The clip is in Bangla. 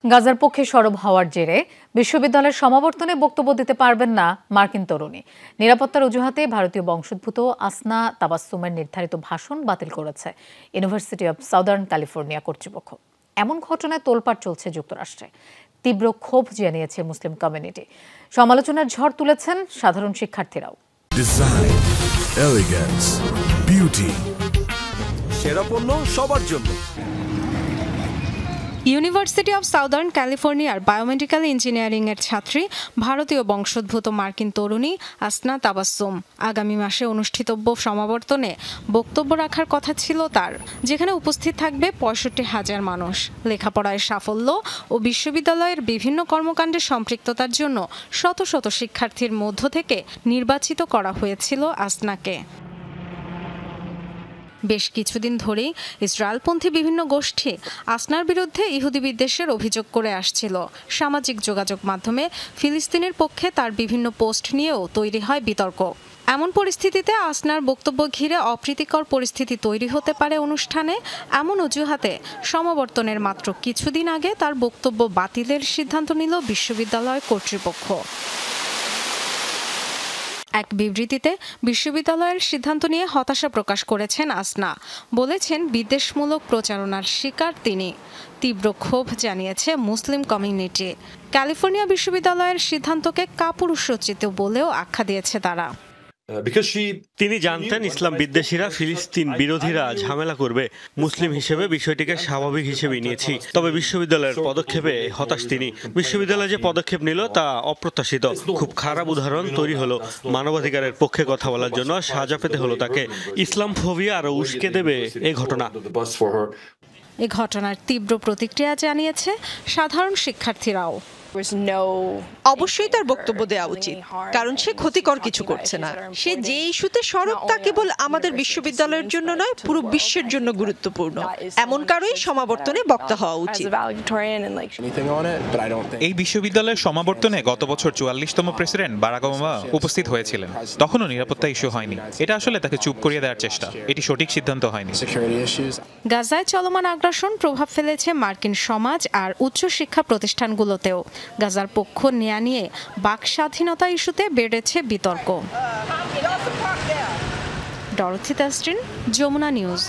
গাজার পক্ষে সরব হওয়ার জেরে বিশ্ববিদ্যালয়ের সমাবর্তনে বক্তব্য দিতে পারবেন না মার্কিন তরুণী। নিরাপত্তার অজুহাতে ভারতীয় বংশোদ্ভূত আসনা তাবাসসুমের নির্ধারিত ভাষণ বাতিল করেছে ইউনিভার্সিটি অব সাউদার্ন ক্যালিফোর্নিয়া কর্তৃপক্ষ। এমন ঘটনায় তোলপাড় চলছে যুক্তরাষ্ট্রে। তীব্র ক্ষোভ জানিয়েছে মুসলিম কমিউনিটি। সমালোচনার ঝড় তুলেছেন সাধারণ শিক্ষার্থীরাও। ডিজাইন, এলিগেন্স, বিউটি, সেরা পণ্য সবার জন্য। ইউনিভার্সিটি অব সাউদার্ন ক্যালিফোর্নিয়ার বায়োমেডিক্যাল ইঞ্জিনিয়ারিং এর ছাত্রী ভারতীয় বংশোদ্ভূত মার্কিন তরুণী আসনা তাবাসসুম আগামী মাসে অনুষ্ঠিতব্য সমাবর্তনে বক্তব্য রাখার কথা ছিল তার, যেখানে উপস্থিত থাকবে ৬৫,০০০ মানুষ। লেখাপড়ায় সাফল্য ও বিশ্ববিদ্যালয়ের বিভিন্ন কর্মকাণ্ডে সম্পৃক্ততার জন্য শত শত শিক্ষার্থীর মধ্য থেকে নির্বাচিত করা হয়েছিল আসনাকে। বেশ কিছুদিন ধরেই ইসরায়েলপন্থী বিভিন্ন গোষ্ঠী আসনার বিরুদ্ধে ইহুদি বিদ্বেষের অভিযোগ করে আসছিল। সামাজিক যোগাযোগ মাধ্যমে ফিলিস্তিনের পক্ষে তার বিভিন্ন পোস্ট নিয়েও তৈরি হয় বিতর্ক। এমন পরিস্থিতিতে আসনার বক্তব্য ঘিরে অপ্রীতিকর পরিস্থিতি তৈরি হতে পারে অনুষ্ঠানে, এমন অজুহাতে সমাবর্তনের মাত্র কিছুদিন আগে তার বক্তব্য বাতিলের সিদ্ধান্ত নিল বিশ্ববিদ্যালয় কর্তৃপক্ষ। এক বিবৃতিতে বিশ্ববিদ্যালয়ের সিদ্ধান্ত নিয়ে হতাশা প্রকাশ করেছেন আসনা। বলেছেন বিদ্বেষমূলক প্রচারণার শিকার তিনি। তীব্র ক্ষোভ জানিয়েছে মুসলিম কমিউনিটি। ক্যালিফোর্নিয়া বিশ্ববিদ্যালয়ের সিদ্ধান্তকে কাপুরুষোচিত বলেও আখ্যা দিয়েছে তারা। তিনি জানতেন ইসলাম বিদ্বেষীরা ফিলিস্তিন বিরোধীরা ঝামেলা করবে। মুসলিম হিসেবে বিষয়টিকে স্বাভাবিক হিসেবে নিয়েছি। তবে বিশ্ববিদ্যালয়ের পদক্ষেপে হতাশ তিনি। বিশ্ববিদ্যালয় যে পদক্ষেপ নিল তা অপ্রত্যাশিত। খুব খারাপ উদাহরণ তৈরি হলো। মানবাধিকারের পক্ষে কথা বলার জন্য সাজা পেতে হলো তাকে। ইসলাম ফোবিয়া আরো উস্কে দেবে এই ঘটনা। এই ঘটনার তীব্র প্রতিক্রিয়া জানিয়েছে সাধারণ শিক্ষার্থীরাও। অবশ্যই তার বক্তব্য দেওয়া উচিত, কারণ সে ক্ষতিকর কিছু করছে না। সে যে ইস্যুতে সরব তা কেবল আমাদের বিশ্ববিদ্যালয়ের জন্য নয়, পুরো বিশ্বের জন্য গুরুত্বপূর্ণ। এমন কারোই সমাবর্তনে বক্তা হওয়া উচিত। এই বিশ্ববিদ্যালয়ের সমাবর্তনে গত বছর ৪৪তম প্রেসিডেন্ট বারাক ওবামা উপস্থিত হয়েছিলেন। তখনও নিরাপত্তা ইস্যু হয়নি। এটা আসলে তাকে চুপ করিয়ে দেওয়ার চেষ্টা। এটি সঠিক সিদ্ধান্ত হয়নি। গাজায় চলমান আগ্রাসন প্রভাব ফেলেছে মার্কিন সমাজ আর উচ্চশিক্ষা প্রতিষ্ঠানগুলোতেও। গাজার পক্ষ নেয়া নিয়ে বাক স্বাধীনতা ইস্যুতে বেড়েছে বিতর্ক। Dorothy Tasrin, Jamuna news.